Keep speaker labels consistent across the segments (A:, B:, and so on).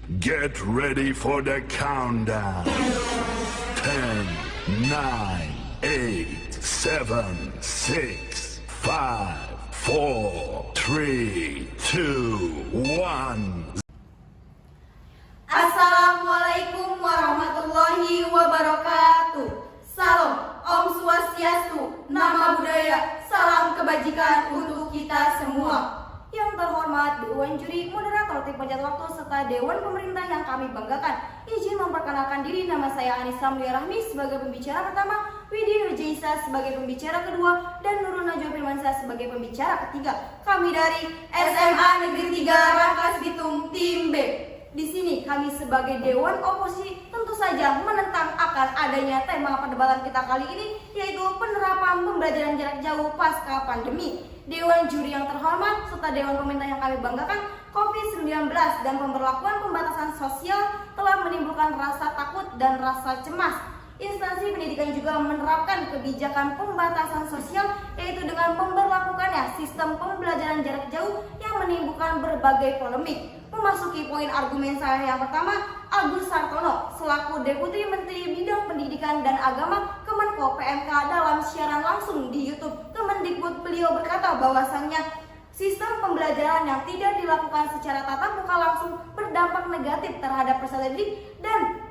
A: Get ready for the countdown. 10, 9, 8, 7, 6, 5, 4, 3, 2, 1.
B: Assalamualaikum warahmatullahi wabarakatuh. Salam, Om Swastiastu, Nama Budaya, salam kebajikan untuk kita semua. Yang terhormat Dewan Juri, Moderator Tim Penjaga Waktu, serta Dewan Pemerintah yang kami banggakan. Izin memperkenalkan diri, nama saya Anissa Mulia Rahmi sebagai pembicara pertama, Widi Nurjaisa sebagai pembicara kedua, dan Nurul Najwa Firmansyah sebagai pembicara ketiga. Kami dari SMA Negeri 3 Rangkas Bitung, Tim B. Di sini kami sebagai Dewan Oposisi tentu saja menentang akan adanya tema perdebatan kita kali ini, yaitu penerapan pembelajaran jarak jauh pasca pandemi. Dewan Juri yang terhormat serta Dewan Pemerintah yang kami banggakan, COVID-19 dan pemberlakuan pembatasan sosial telah menimbulkan rasa takut dan rasa cemas. Instansi pendidikan juga menerapkan kebijakan pembatasan sosial, yaitu dengan memberlakukannya sistem pembelajaran jarak jauh yang menimbulkan berbagai polemik. Memasuki poin argumen saya yang pertama, Agus Sartono selaku Deputi Menteri Bidang Pendidikan dan Agama Kemenko PMK dalam siaran langsung di YouTube Kemendikbud, beliau berkata bahwasannya sistem pembelajaran yang tidak dilakukan secara tatap muka langsung berdampak negatif terhadap peserta didik dan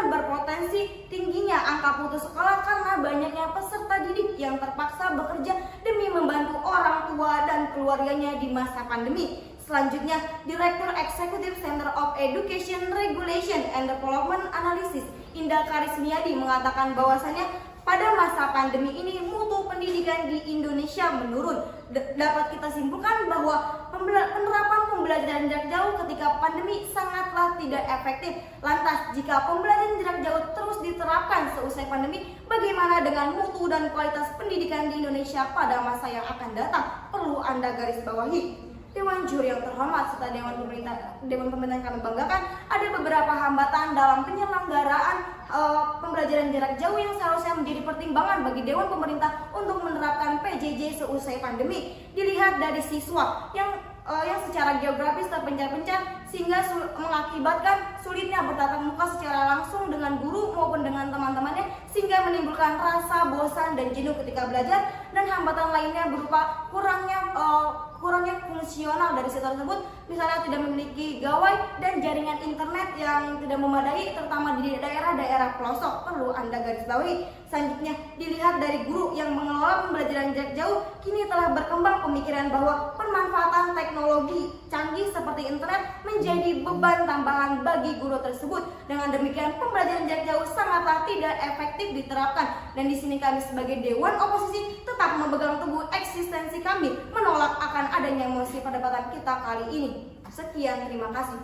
B: berpotensi tingginya angka putus sekolah karena banyaknya peserta didik yang terpaksa bekerja demi membantu orang tua dan keluarganya di masa pandemi. Selanjutnya, Direktur Eksekutif Center of Education Regulation and Development Analysis Indah Karismiadi mengatakan bahwasannya pada masa pandemi ini mutu pendidikan di Indonesia menurun. Dapat kita simpulkan bahwa penerapan pembelajaran jarak jauh ketika pandemi sangatlah tidak efektif. Lantas, jika pembelajaran jarak jauh terus diterapkan seusai pandemi, bagaimana dengan mutu dan kualitas pendidikan di Indonesia pada masa yang akan datang? Perlu Anda garis bawahi. Dewan Juri yang terhormat serta Dewan Pemerintah yang kami banggakan, ada beberapa hambatan dalam penyelenggaraan pembelajaran jarak jauh yang seharusnya menjadi pertimbangan bagi Dewan Pemerintah untuk menerapkan PJJ seusai pandemi. Dilihat dari siswa yang secara geografis terpencar-pencar sehingga mengakibatkan sulitnya bertatap muka secara langsung dengan guru maupun dengan teman-temannya, sehingga menimbulkan rasa bosan dan jenuh ketika belajar, dan hambatan lainnya berupa kurangnya fungsional dari sektor tersebut, misalnya tidak memiliki gawai dan jaringan internet yang tidak memadai, terutama di daerah-daerah pelosok. Perlu Anda garis bawahi. Selanjutnya, dilihat dari guru yang mengelola pembelajaran jarak jauh, kini telah berkembang pemikiran bahwa pemanfaatan teknologi canggih seperti internet menjadi beban tambahan bagi guru tersebut. Dengan demikian, pembelajaran jarak jauh sangatlah tidak efektif diterapkan. Dan di sini kami sebagai Dewan Oposisi tetap memegang teguh eksistensi kami menolak akan adanya mosi perdebatan kita kali ini. Sekian, terima kasih.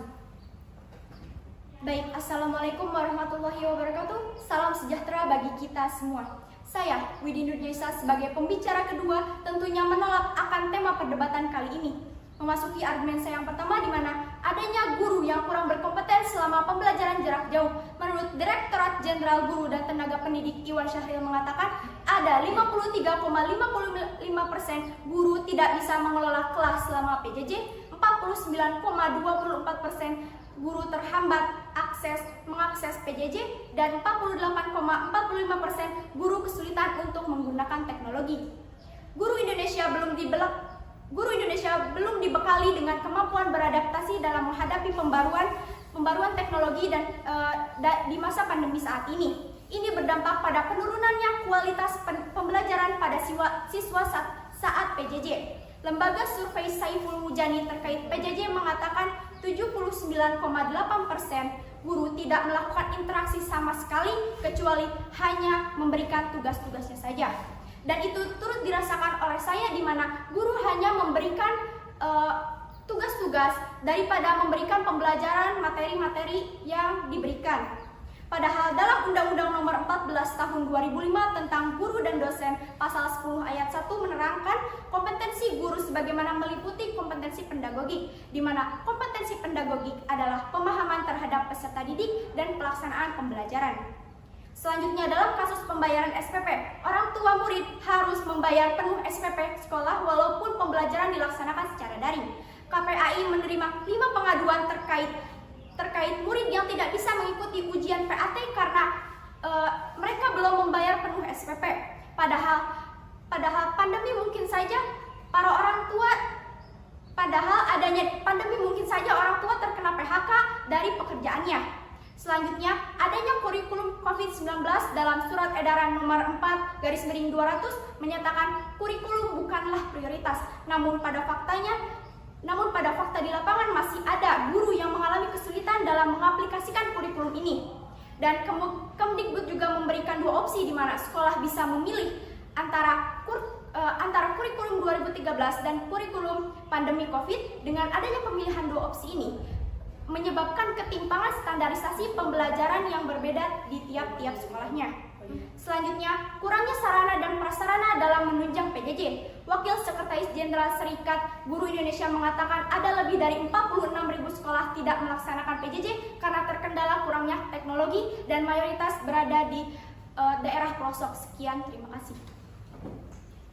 C: Baik, Assalamualaikum warahmatullahi wabarakatuh. Salam sejahtera bagi kita semua. Saya, Widi Nurjaisa, sebagai pembicara kedua tentunya menolak akan tema perdebatan kali ini. Memasuki argumen saya yang pertama, di mana adanya guru yang kurang berkompeten selama pembelajaran jarak jauh. Menurut Direktorat Jenderal Guru dan Tenaga Pendidik Iwan Syahril mengatakan ada 53,55% guru tidak bisa mengelola kelas selama PJJ, 49,24% guru terhambat mengakses PJJ, dan 48,45% guru kesulitan untuk menggunakan teknologi. Guru Indonesia belum dibekali dengan kemampuan beradaptasi dalam menghadapi pembaruan teknologi dan di masa pandemi saat ini. Ini berdampak pada penurunannya kualitas pembelajaran pada siswa saat PJJ. Lembaga survei Saiful Mujani terkait PJJ mengatakan 79,8% guru tidak melakukan interaksi sama sekali kecuali hanya memberikan tugas-tugasnya saja. Dan itu turut dirasakan oleh saya, di mana guru hanya memberikan tugas-tugas daripada memberikan pembelajaran materi-materi yang diberikan. Padahal dalam Undang-Undang Nomor 14 Tahun 2005 tentang Guru dan Dosen Pasal 10 Ayat 1 menerangkan kompetensi guru sebagaimana meliputi kompetensi pedagogik, di mana kompetensi pedagogik adalah pemahaman terhadap peserta didik dan pelaksanaan pembelajaran. Selanjutnya, dalam kasus pembayaran SPP, orang tua murid harus membayar penuh SPP sekolah walaupun pembelajaran dilaksanakan secara daring. KPAI menerima 5 pengaduan terkait terkait murid yang tidak bisa mengikuti ujian PAT karena mereka belum membayar penuh SPP. Padahal pandemi mungkin saja adanya pandemi mungkin saja orang tua terkena PHK dari pekerjaannya. Selanjutnya, adanya kurikulum COVID-19 dalam Surat Edaran Nomor 4/200 menyatakan kurikulum bukanlah prioritas. Namun pada fakta di lapangan masih ada guru yang mengalami kesulitan dalam mengaplikasikan kurikulum ini. Dan Kemdikbud juga memberikan dua opsi di mana sekolah bisa memilih antara kurikulum 2013 dan kurikulum pandemi COVID. Dengan adanya pemilihan dua opsi ini menyebabkan ketimpangan standarisasi pembelajaran yang berbeda di tiap-tiap sekolahnya. Selanjutnya, kurangnya sarana dan prasarana dalam menunjang PJJ. Wakil Sekretaris Jenderal Serikat Guru Indonesia mengatakan ada lebih dari 46.000 sekolah tidak melaksanakan PJJ karena terkendala kurangnya teknologi dan mayoritas berada di daerah pelosok. Sekian, terima kasih.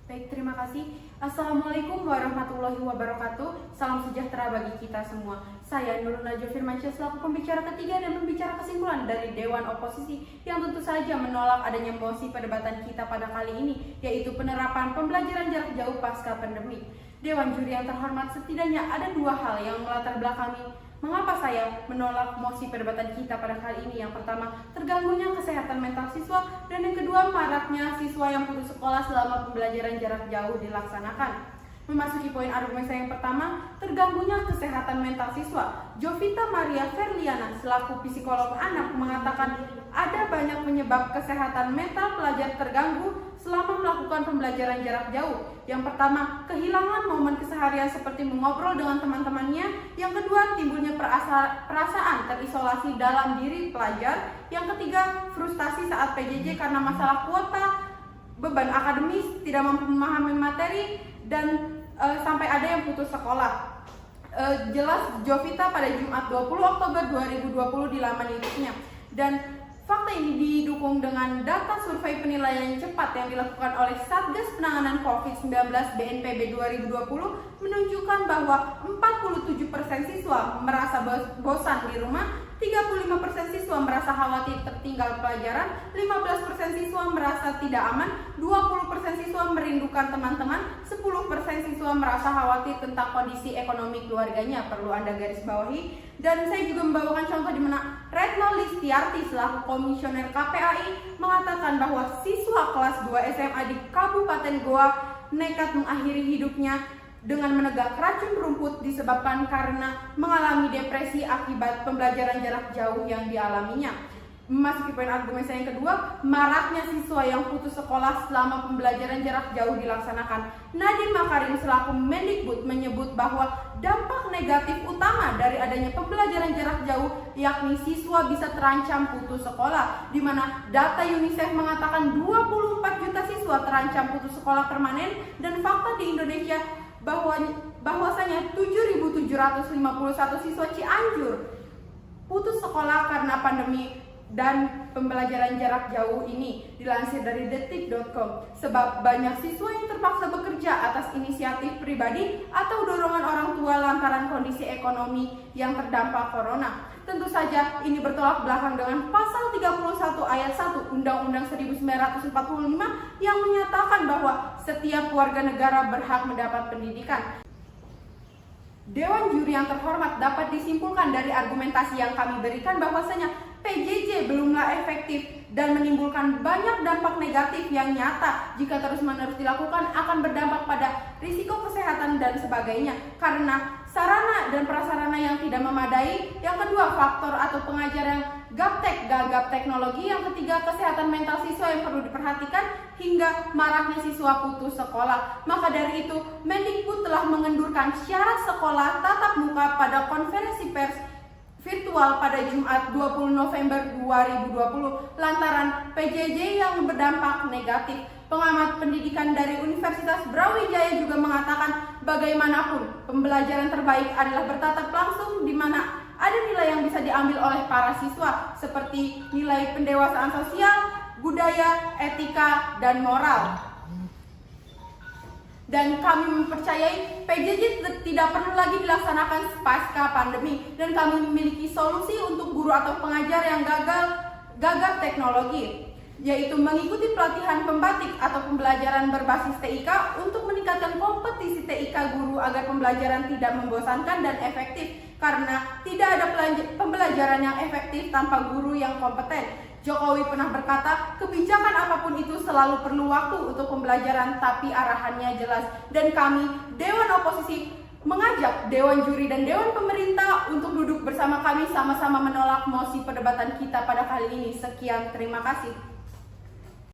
D: Baik, terima kasih. Assalamualaikum warahmatullahi wabarakatuh. Salam sejahtera bagi kita semua. Saya Nurul Najwa Firmansyah selaku pembicara ketiga dan pembicara kesimpulan dari Dewan Oposisi yang tentu saja menolak adanya mosi perdebatan kita pada kali ini, yaitu penerapan pembelajaran jarak jauh pasca pandemi. Dewan juri yang terhormat, setidaknya ada dua hal yang melatar belakangi mengapa saya menolak mosi perdebatan kita pada kali ini. Yang pertama, terganggunya kesehatan mental siswa, dan yang kedua, maraknya siswa yang putus sekolah selama pembelajaran jarak jauh dilaksanakan. Memasuki poin argumen saya yang pertama, terganggunya kesehatan mental siswa. Jovita Maria Ferliana selaku psikolog anak mengatakan ada banyak penyebab kesehatan mental pelajar terganggu selama melakukan pembelajaran jarak jauh. Yang pertama, kehilangan momen keseharian seperti mengobrol dengan teman-temannya. Yang kedua, timbulnya perasaan terisolasi dalam diri pelajar. Yang ketiga, frustasi saat PJJ karena masalah kuota, beban akademis, tidak mampu memahami materi, dan sampai ada yang putus sekolah. Jelas Jovita pada Jumat 20 Oktober 2020 di laman YouTube-nya. Dan fakta ini didukung dengan data survei penilaian cepat yang dilakukan oleh Satgas Penanganan COVID-19 BNPB 2020 menunjukkan bahwa 47% siswa merasa bosan di rumah, 35% siswa merasa khawatir tertinggal pelajaran, 15% siswa merasa tidak aman, 20% siswa merindukan teman-teman, 10% siswa merasa khawatir tentang kondisi ekonomi keluarganya. Perlu Anda garis bawahi. Dan saya juga membawakan contoh di mana Retno Listiarti selaku komisioner KPAI mengatakan bahwa siswa kelas 2 SMA di Kabupaten Goa nekat mengakhiri hidupnya dengan menegak racun rumput disebabkan karena mengalami depresi akibat pembelajaran jarak jauh yang dialaminya. Memasuki poin argumen saya yang kedua, maraknya siswa yang putus sekolah selama pembelajaran jarak jauh dilaksanakan. Nadiem Makarim selaku Mendikbud menyebut bahwa dampak negatif utama dari adanya pembelajaran jarak jauh yakni siswa bisa terancam putus sekolah, di mana data UNICEF mengatakan 24 juta siswa terancam putus sekolah permanen, dan fakta di Indonesia bahwasanya 7.751 siswa Cianjur putus sekolah karena pandemi dan pembelajaran jarak jauh ini, dilansir dari detik.com. Sebab banyak siswa yang terpaksa bekerja atas inisiatif pribadi atau dorongan orang tua lantaran kondisi ekonomi yang terdampak corona. Tentu saja ini bertolak belakang dengan pasal 31 ayat 1 Undang-Undang 1945 yang menyatakan bahwa setiap warga negara berhak mendapat pendidikan. Dewan juri yang terhormat, dapat disimpulkan dari argumentasi yang kami berikan bahwasanya PJJ belumlah efektif dan menimbulkan banyak dampak negatif yang nyata. Jika terus-menerus dilakukan akan berdampak pada risiko kesehatan dan sebagainya, karena sarana dan prasarana yang tidak memadai. Yang kedua, faktor atau pengajar yang gaptek, gagap teknologi. Yang ketiga, kesehatan mental siswa yang perlu diperhatikan, hingga maraknya siswa putus sekolah. Maka dari itu, Mendikbud telah mengendurkan syarat sekolah tatap muka pada konferensi pers virtual pada Jumat 20 November 2020 lantaran PJJ yang berdampak negatif. Pengamat pendidikan dari Universitas Brawijaya juga mengatakan bagaimanapun pembelajaran terbaik adalah bertatap langsung, di mana ada nilai yang bisa diambil oleh para siswa seperti nilai pendewasaan sosial, budaya, etika, dan moral. Dan kami mempercayai PJJ tidak perlu lagi dilaksanakan pasca pandemi, dan kami memiliki solusi untuk guru atau pengajar yang gagap teknologi, yaitu mengikuti pelatihan pembatik atau pembelajaran berbasis TIK untuk meningkatkan kompetisi TIK guru agar pembelajaran tidak membosankan dan efektif, karena tidak ada pembelajaran yang efektif tanpa guru yang kompeten. Jokowi pernah berkata, kebijakan apapun itu selalu perlu waktu untuk pembelajaran, tapi arahannya jelas. Dan kami, Dewan Oposisi, mengajak Dewan Juri dan Dewan Pemerintah untuk duduk bersama kami sama-sama menolak mosi perdebatan kita pada kali ini. Sekian, terima kasih.